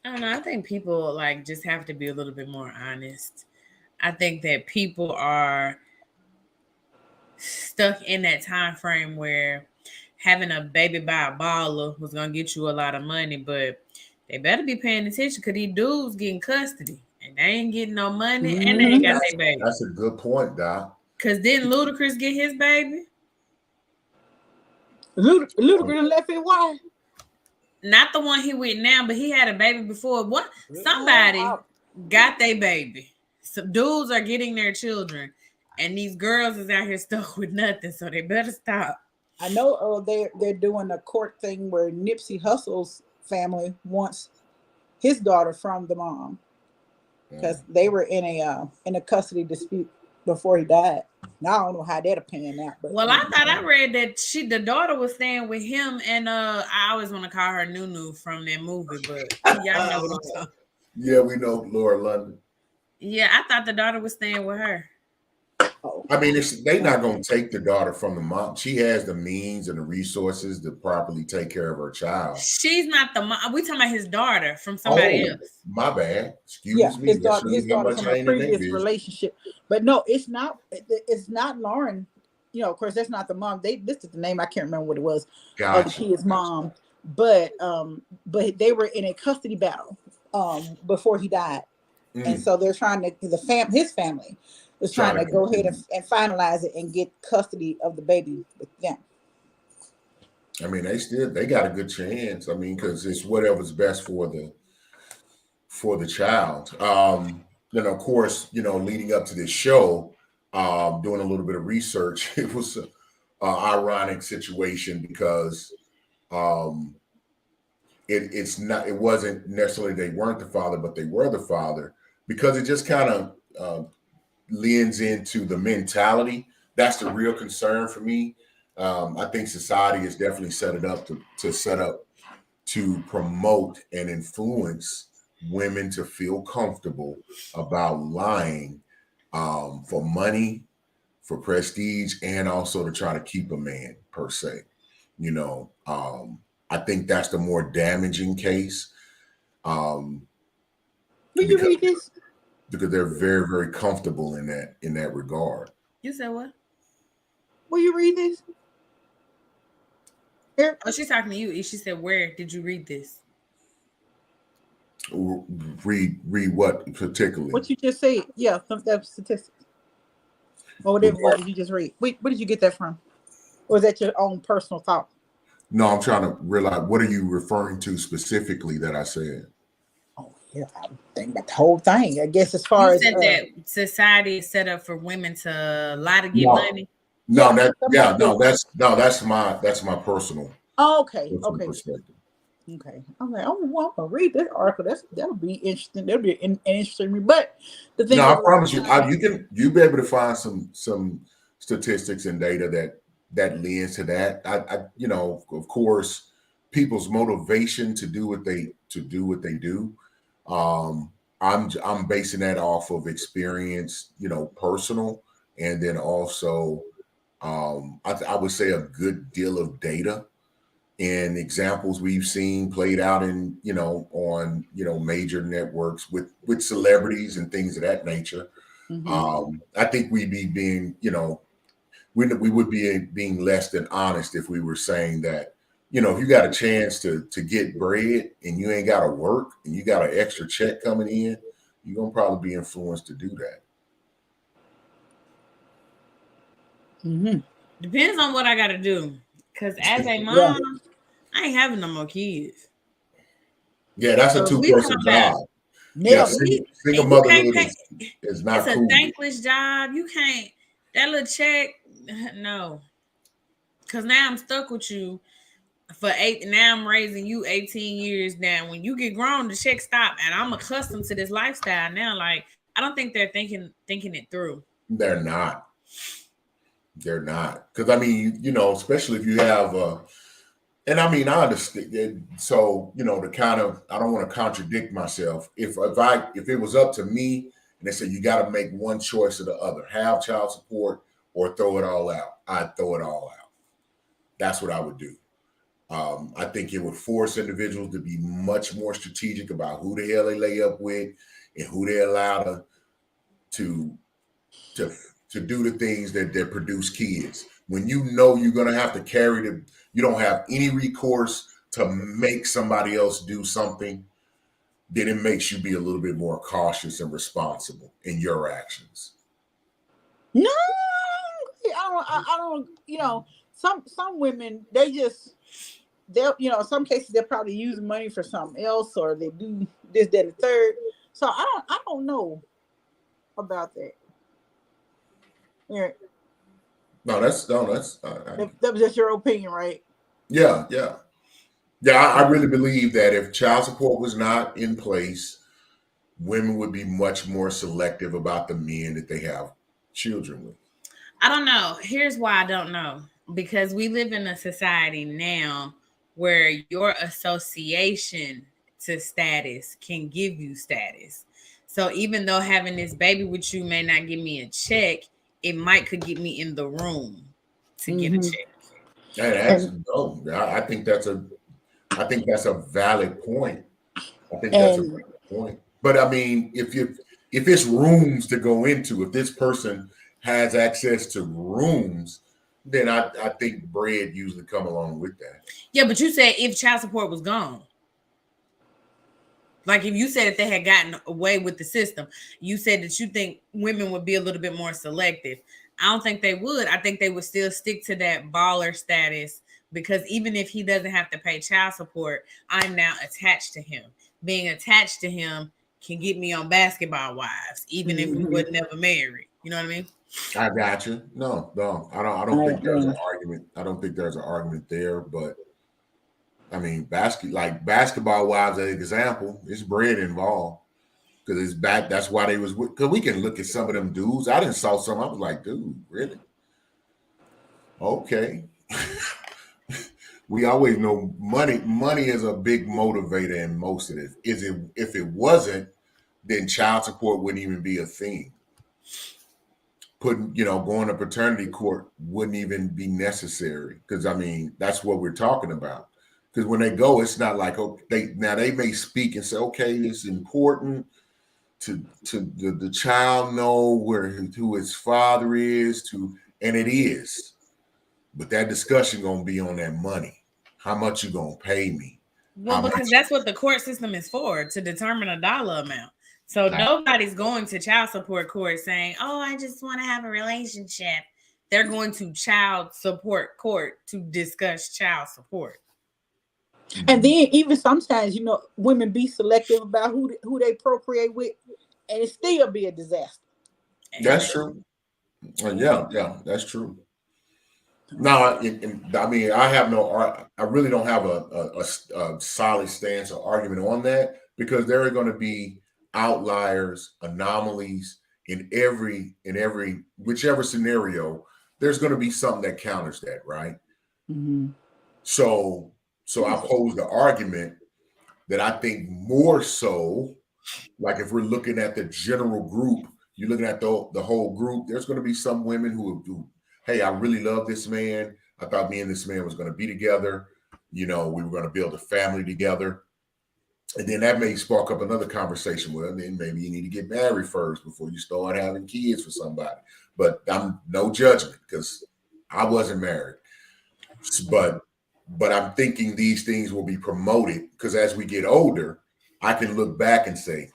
I don't know. I think people like just have to be a little bit more honest. I think that people are stuck in that time frame where having a baby by a baller was gonna get you a lot of money, but they better be paying attention because these dudes getting custody and they ain't getting no money and they ain't got their baby. That's a good point, Doc. Cause didn't Ludacris get his baby? Ludacris left it wide. Not the one he with now, but he had a baby before. What? Somebody got their baby. Some dudes are getting their children, and these girls is out here stuck with nothing. So they better stop. I know they're doing a court thing where Nipsey Hussle's family wants his daughter from the mom because they were in a custody dispute before he died. Now I don't know how that'll pan out. But well, I thought I read that the daughter was staying with him, and I always want to call her Nunu from that movie, but y'all know what I'm talking. Yeah, we know Laura London. Yeah, I thought the daughter was staying with her. I mean, they're not going to take the daughter from the mom. She has the means and the resources to properly take care of her child. She's not the mom. We talking about his daughter from somebody else. My bad. Excuse me. His daughter from a previous relationship. But no, it's not. It's not Lauren. Of course, that's not the mom. They listed the name. I can't remember what it was. Gotcha. Of the kid's mom. But they were in a custody battle before he died, and so they're trying to his family is trying to go ahead and finalize it and get custody of the baby with them. I mean, they got a good chance. I mean, because it's whatever's best for the child. Then of course, leading up to this show, doing a little bit of research, it was an ironic situation because it wasn't necessarily they weren't the father, but they were the father, because it just kind of lends into the mentality. That's the real concern for me. I think society is definitely set up to promote and influence women to feel comfortable about lying for money, for prestige, and also to try to keep a man per se. I think that's the more damaging case. Will you read this? Because they're very, very comfortable in that regard. You said what? Will you read this? Here. Oh, she's talking to you. She said, "Where did you read this?" Read what particularly? What you just said? Yeah, some statistics. Or whatever. What did you just read? Where did you get that from? Or is that your own personal thought? No, I'm trying to realize, what are you referring to specifically that I said? Oh, yeah, I'm thinking about the whole thing. I guess as far as that society is set up for women to lie to get money. That's my personal. Oh, okay. Perspective. Okay. I'm like, I'm gonna read this article. That'll be interesting. That'll be an interesting read. But the thing, I promise you'll be able to find some statistics and data that lends to that. Of course, people's motivation to do what they do. I'm basing that off of experience, personal, and then also I would say a good deal of data and examples we've seen played out in on major networks with celebrities and things of that nature. Mm-hmm. I think we'd be being we would be being less than honest if we were saying that, if you got a chance to get bread and you ain't got to work and you got an extra check coming in, you're going to probably be influenced to do that. Mm-hmm. Depends on what I got to do. Because as a mom, I ain't having no more kids. Yeah, that's a 2-person job. Single motherhood is not cool. It's a thankless job. You can't, that little check, no. Because now I'm stuck with you for 8. Now I'm raising you 18 years now. When you get grown, the check stop, and I'm accustomed to this lifestyle now. Like, I don't think they're thinking it through. They're not. Because I mean, especially if you have and I mean, I understand. So, to kind of, I don't want to contradict myself. If it was up to me and they said you got to make one choice or the other, have child support or throw it all out, I'd throw it all out. That's what I would do. I think it would force individuals to be much more strategic about who the hell they lay up with and who they allow to to to do the things that produce kids. When you know you're gonna have to you don't have any recourse to make somebody else do something, then it makes you be a little bit more cautious and responsible in your actions. No, I don't. Some women they'll some cases they'll probably use money for something else, or they do this, that, and the third. So I don't know about that. Yeah, No, that's that was just your opinion, right? yeah, yeah. Yeah, I really believe that if child support was not in place, women would be much more selective about the men that they have children with. I don't know. Here's why I don't know. Because we live in a society now where your association to status can give you status. So even though having this baby with you may not give me a check, it might could get me in the room to get a check. And actually, no, I think that's a valid point. I think that's a valid point. But I mean, if it's rooms to go into, if this person has access to rooms, then I think bread usually come along with that. Yeah, but you said if child support was gone. Like if you said that they had gotten away with the system, you said that you think women would be a little bit more selective. I don't think they would. I think they would still stick to that baller status, because even if he doesn't have to pay child support, I'm now attached to him. Being attached to him can get me on Basketball Wives, even if we were never married. You know what I mean? I got you. No, I don't think there's an argument. I don't think there's an argument there, but I mean, Basketball Wives, as an example, it's bread involved because it's back. That's why they was because we can look at some of them dudes. I didn't saw some. I was like, dude, really? Okay. We always know money. Money is a big motivator in most of this. If it wasn't, then child support wouldn't even be a thing. Going to paternity court wouldn't even be necessary because I mean that's what we're talking about. Because when they go, it's not like they may speak and say, okay, it's important to the child know who his father is, and it is. But that discussion gonna be on that money. How much you gonna pay me? Well, because that's what the court system is for, to determine a dollar amount. So nobody's going to child support court saying, oh, I just want to have a relationship. They're going to child support court to discuss child support. And then even sometimes, women be selective about who they procreate with, and it still be a disaster. That's true. Yeah, that's true. No, I mean, I really don't have a solid stance or argument on that because there are going to be outliers, anomalies in whichever scenario. There's going to be something that counters that, right? Mm-hmm. So I pose the argument that I think more so, like if we're looking at the general group, you're looking at the whole group, there's going to be some women who hey, I really love this man. I thought me and this man was going to be together. We were going to build a family together. And then that may spark up another conversation. Well, then maybe you need to get married first before you start having kids for somebody. But I'm no judgment because I wasn't married. But I'm thinking these things will be promoted because as we get older, I can look back and say,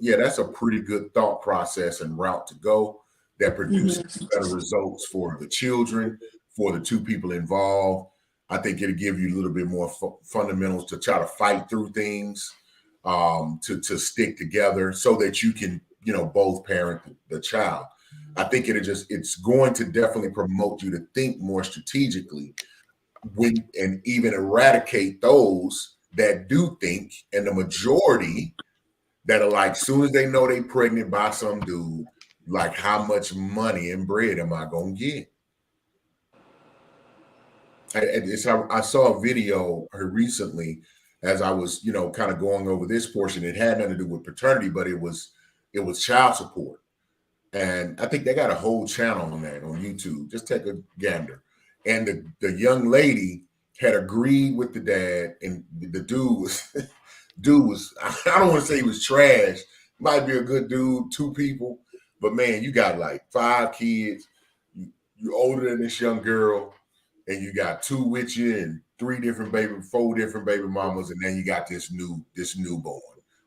yeah, that's a pretty good thought process and route to go that produces better results for the children, for the two people involved. I think it'll give you a little bit more fundamentals to try to fight through things, to stick together so that you can, both parent the child. I think it's going to definitely promote you to think more strategically and even eradicate those that do think, and the majority that are like, soon as they know they pregnant by some dude, like how much money and bread am I gonna get? I saw a video recently as I was, kind of going over this portion. It had nothing to do with paternity, but it was child support. And I think they got a whole channel on that on YouTube. Just take a gander. And the young lady had agreed with the dad, and the dude was I don't want to say he was trash. Might be a good dude, two people, but man, you got like 5 kids. You're older than this young girl, and you got two with you, and 4 different baby mamas, and then you got this newborn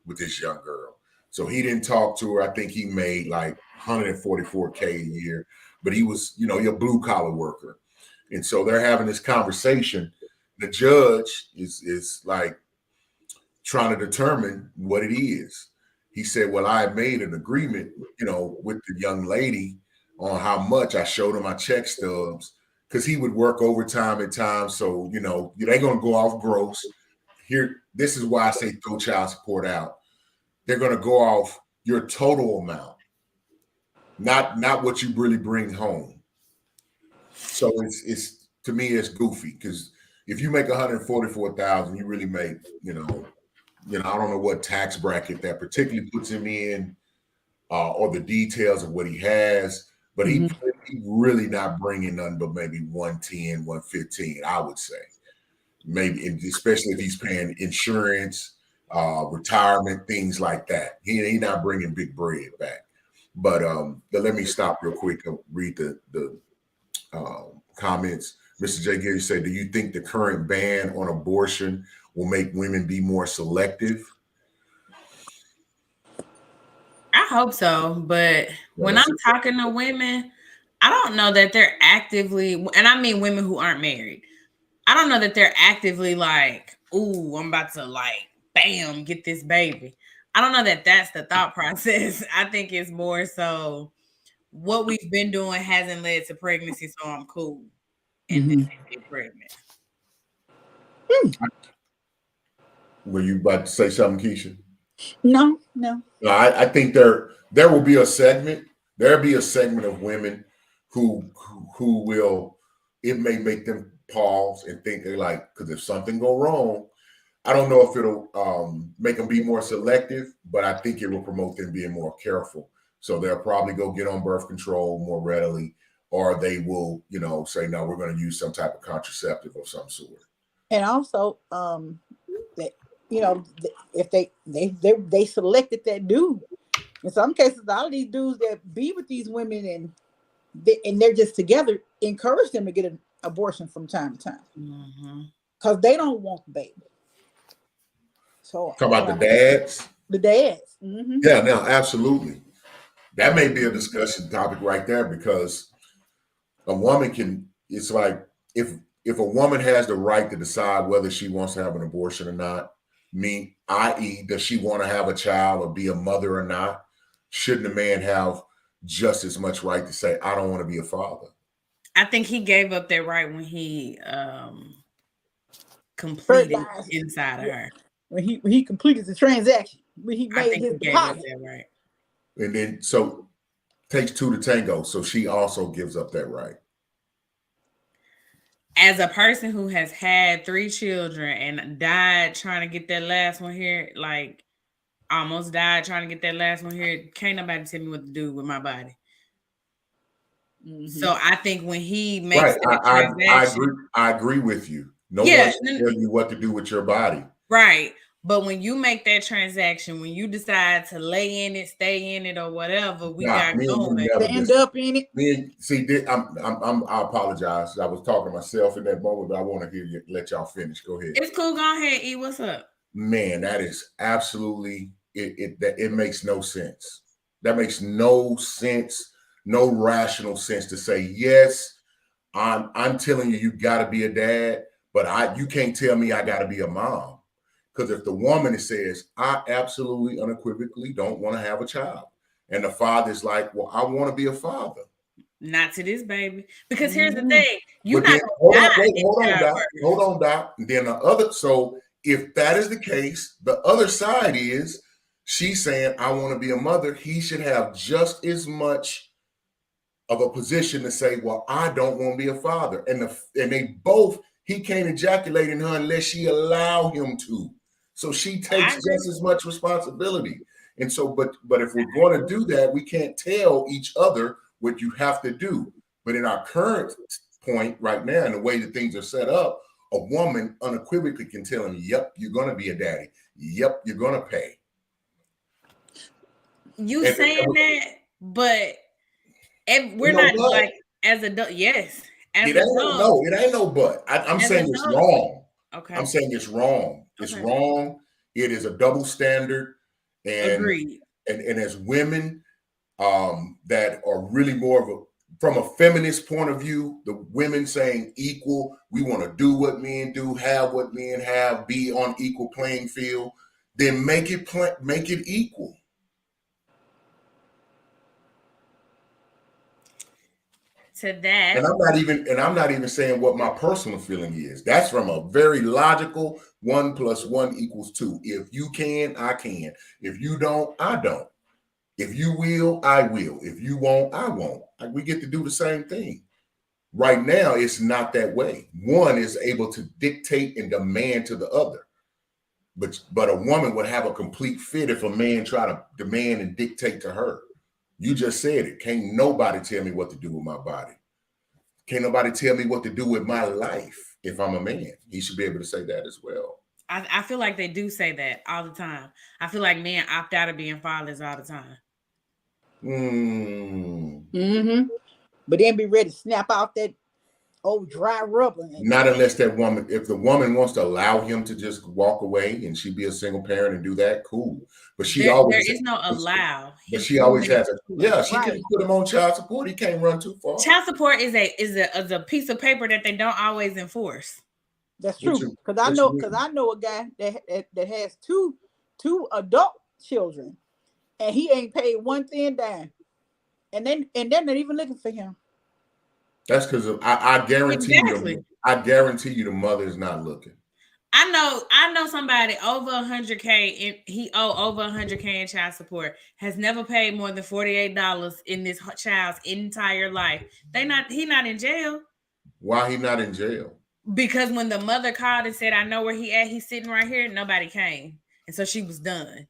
with this young girl. So he didn't talk to her. I think he made like 144K a year, but he was, you're a blue collar worker. And so they're having this conversation. The judge is like trying to determine what it is. He said, well, I made an agreement, with the young lady on how much. I showed him my check stubs because he would work overtime at times. So, they're going to go off gross. Here, this is why I say throw child support out. They're going to go off your total amount, not what you really bring home. So it's to me, it's goofy because if you make 144,000, you really make, I don't know what tax bracket that particularly puts him in, or the details of what he has, but he really not bringing nothing but maybe 110, 115, I would say. Maybe, especially if he's paying insurance, retirement, things like that. He not bringing big bread back. But let me stop real quick and read the comments. Mr. J. Gary said, do you think the current ban on abortion will make women be more selective? I hope so. But when I'm talking to women, I don't know that they're actively, and I mean women who aren't married, I don't know that they're actively like, ooh, I'm about to like, bam, get this baby. I don't know that that's the thought process. I think it's more so what we've been doing hasn't led to pregnancy, so I'm cool. And then they get pregnant. Were you about to say something, Keisha? No. I think there will be a segment. There'll be a segment of women who will. It may make them pause and think they're like, because if something go wrong, I don't know if it'll make them be more selective, but I think it will promote them being more careful. So they'll probably go get on birth control more readily, or they will, say, no, we're going to use some type of contraceptive of some sort. And also, if they selected that dude. In some cases, all of these dudes that be with these women and they're just together, encourage them to get an abortion from time to time because they don't want the baby. So talk about the dads. The dads. Yeah, no, absolutely. That may be a discussion topic right there because a woman can. It's like if a woman has the right to decide whether she wants to have an abortion or not, i.e., does she want to have a child or be a mother or not? Shouldn't a man have just as much right to say, I don't want to be a father? I think he gave up that right when he completed inside of her. When he completed the transaction, when he made his deposit. That right. And then so takes two to tango. So she also gives up that right. As a person who has had 3 children and died trying to get that last one here, like almost died trying to get that last one here, can't nobody tell me what to do with my body. So I think when he makes that transaction, I agree with you. No one can tell you what to do with your body. Right. But when you make that transaction, when you decide to lay in it, stay in it, or whatever, we got going. Stand up in it. I apologize. I was talking to myself in that moment, but I want to hear you. Let y'all finish. Go ahead. It's cool. Go ahead, E. What's up? Man, that is absolutely it makes no sense. That makes no sense, no rational sense to say, yes, I'm telling you got to be a dad, but you can't tell me I got to be a mom. Because if the woman says, I absolutely unequivocally don't want to have a child, and the father's like, well, I want to be a father. Not to this baby. Because here's the thing. Hold on, Doc. And then so if that is the case, the other side is she's saying, I want to be a mother. He should have just as much of a position to say, well, I don't want to be a father. And he can't ejaculate in her unless she allow him to. So she takes just as much responsibility. And so, but if we're going to do that, we can't tell each other what you have to do. But in our current point right now, and the way that things are set up, a woman unequivocally can tell him, yep, you're going to be a daddy. Yep, you're going to pay. You saying that, but we're not like as adults. Yes. As it ain't no but. I'm saying it's wrong. Okay. I'm saying it's wrong. It's wrong. It is a double standard. And agreed. And as women that are really more of a, from a feminist point of view, the women saying equal, we want to do what men do, have what men have, be on equal playing field, then make it equal. To that. And I'm not even saying what my personal feeling is. That's from a very logical 1 + 1 = 2. If you can, I can. If you don't, I don't. If you will, I will. If you won't, I won't. We get to do the same thing. Right now, it's not that way. One is able to dictate and demand to the other. But a woman would have a complete fit if a man try to demand and dictate to her. You just said it. Can't nobody tell me what to do with my body. Can't nobody tell me what to do with my life if I'm a man. He should be able to say that as well. I feel like they do say that all the time. I feel like men opt out of being fathers all the time. But then be ready to snap off that old dry rubber. Not unless that woman, if the woman wants to allow him to just walk away and she be a single parent and do that, cool. But there is no allow. But she always has she can put him on child support. He can't run too far. Child support is a piece of paper that they don't always enforce. That's true. Because I know a guy that has two adult children, and he ain't paid one thin dime, and they're not even looking for him. That's because I guarantee you the mother is not looking. I know somebody over 100K and he owe over 100K in child support, has never paid more than $48 in this child's entire life. He not in jail. Why he not in jail? Because when the mother called and said, I know where he at, he's sitting right here, nobody came. And so she was done.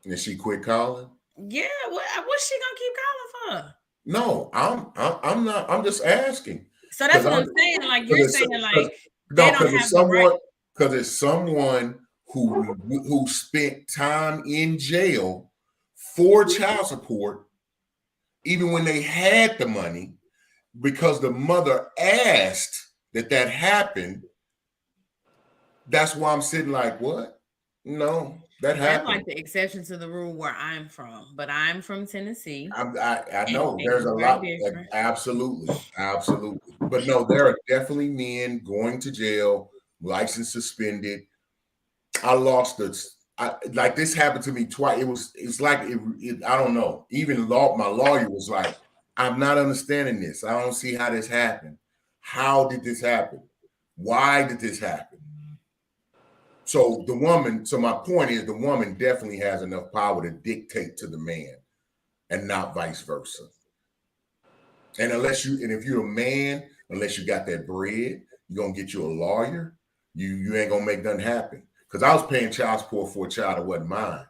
And she quit calling? Yeah, what's she gonna keep calling for? No, I'm not. I'm just asking. So that's what I'm saying. Like you're saying, like they don't have the right. Because it's someone who spent time in jail for child support, even when they had the money, because the mother asked that happened. That's why I'm sitting like, what? No. That happened. That's like the exception to the rule where I'm from, but I'm from Tennessee. I know there's a lot. Absolutely. But no, there are definitely men going to jail, license suspended. I lost like this happened to me twice. It's like I don't know. Even my lawyer was like, I'm not understanding this. I don't see how this happened. How did this happen? Why did this happen? So my point is the woman definitely has enough power to dictate to the man and not vice versa. And if you're a man, unless you got that bread, you're going to get you a lawyer, you ain't going to make nothing happen. Because I was paying child support for a child that wasn't mine.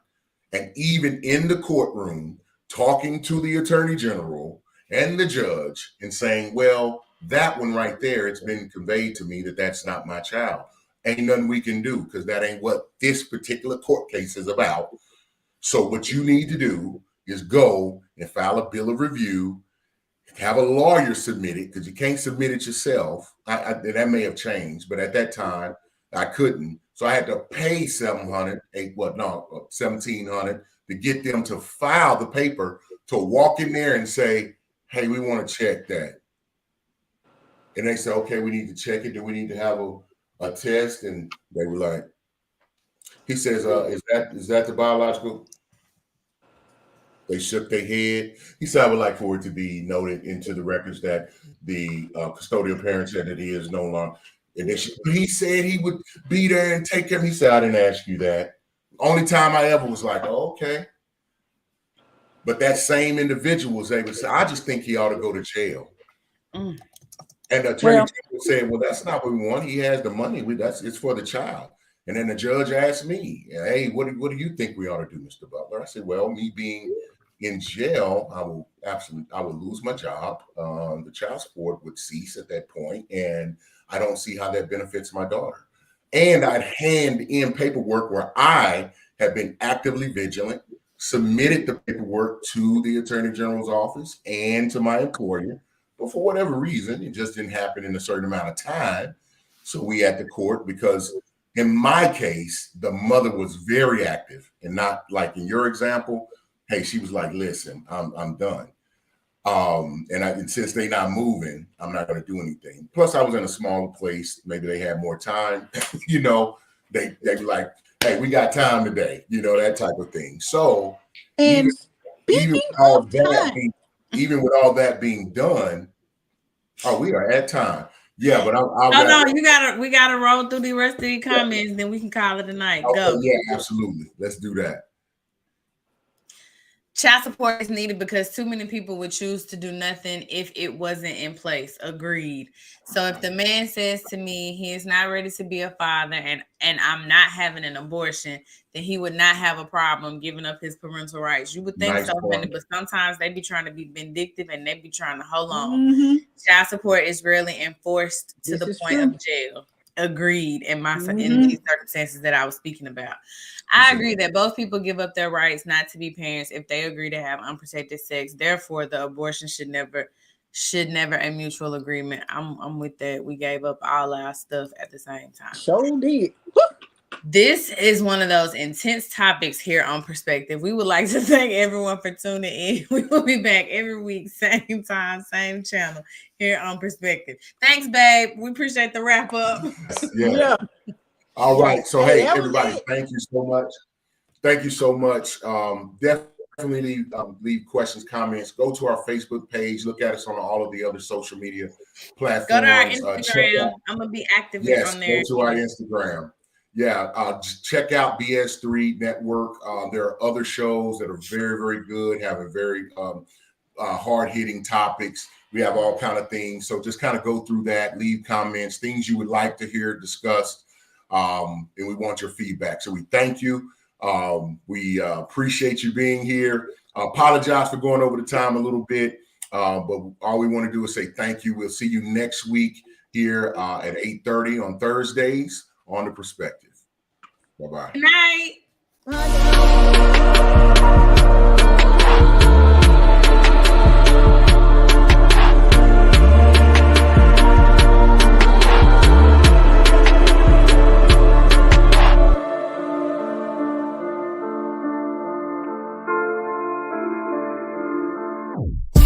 And even in the courtroom, talking to the attorney general and the judge and saying, well, that one right there, it's been conveyed to me that that's not my child. Ain't nothing we can do because that ain't what this particular court case is about. So what you need to do is go and file a bill of review, have a lawyer submit it because you can't submit it yourself. That may have changed, but at that time I couldn't. So I had to pay $1,700 to get them to file the paper to walk in there and say, hey, we want to check that. And they said, okay, we need to check it. Do we need to have a test? And they were like, he says, is that the biological? They shook their head. He said, I would like for it to be noted into the records that the custodial parent said that he is no longer. And then he said he would be there and take care. He said, I didn't ask you that. Only time I ever was like, oh, okay. But that same individual was able to say, I just think he ought to go to jail. Mm. And the attorney general said, well, that's not what we want. He has the money. It's for the child. And then the judge asked me, hey, what do you think we ought to do, Mr. Butler? I said, well, me being in jail, I will lose my job. The child support would cease at that point, and I don't see how that benefits my daughter. And I'd hand in paperwork where I have been actively vigilant, submitted the paperwork to the Attorney General's office and to my employer, but for whatever reason, it just didn't happen in a certain amount of time. So we at the court, because in my case, the mother was very active, and not like in your example. Hey, she was like, listen, I'm done. And since they're not moving, I'm not going to do anything. Plus, I was in a smaller place. Maybe they had more time. You know, they be like, hey, we got time today, you know, that type of thing. So And even with all that being done, we are at time. Yeah, but we gotta roll through the rest of the comments, then we can call it a night. Okay, go. Yeah, absolutely. Let's do that. Child support is needed because too many people would choose to do nothing if it wasn't in place. Agreed. So if the man says to me he is not ready to be a father and I'm not having an abortion, then he would not have a problem giving up his parental rights. You would think so, honey, but sometimes they be trying to be vindictive and they be trying to hold on. Mm-hmm. Child support is rarely enforced to the point of jail. Agreed. In these circumstances that I was speaking about, I agree that both people give up their rights not to be parents if they agree to have unprotected sex. Therefore, the abortion should never a mutual agreement. I'm with that. We gave up all our stuff at the same time. So did. This is one of those intense topics here on Perspective. We would like to thank everyone for tuning in. We will be back every week, same time, same channel here on Perspective. Thanks, babe. We appreciate the wrap up. Yeah. All right. So, hey everybody, thank you so much. Thank you so much. Definitely leave questions, comments. Go to our Facebook page. Look at us on all of the other social media platforms. Go to our Instagram. I'm going to be active on there. Go to our Instagram. Yeah, check out BS3 Network. There are other shows that are very, very good, having very hard-hitting topics. We have all kind of things. So just kind of go through that, leave comments, things you would like to hear discussed, and we want your feedback. So we thank you. We appreciate you being here. Apologize for going over the time a little bit, but all we want to do is say thank you. We'll see you next week here at 8:30 on Thursdays on The Perspective. Bye-bye. Good night.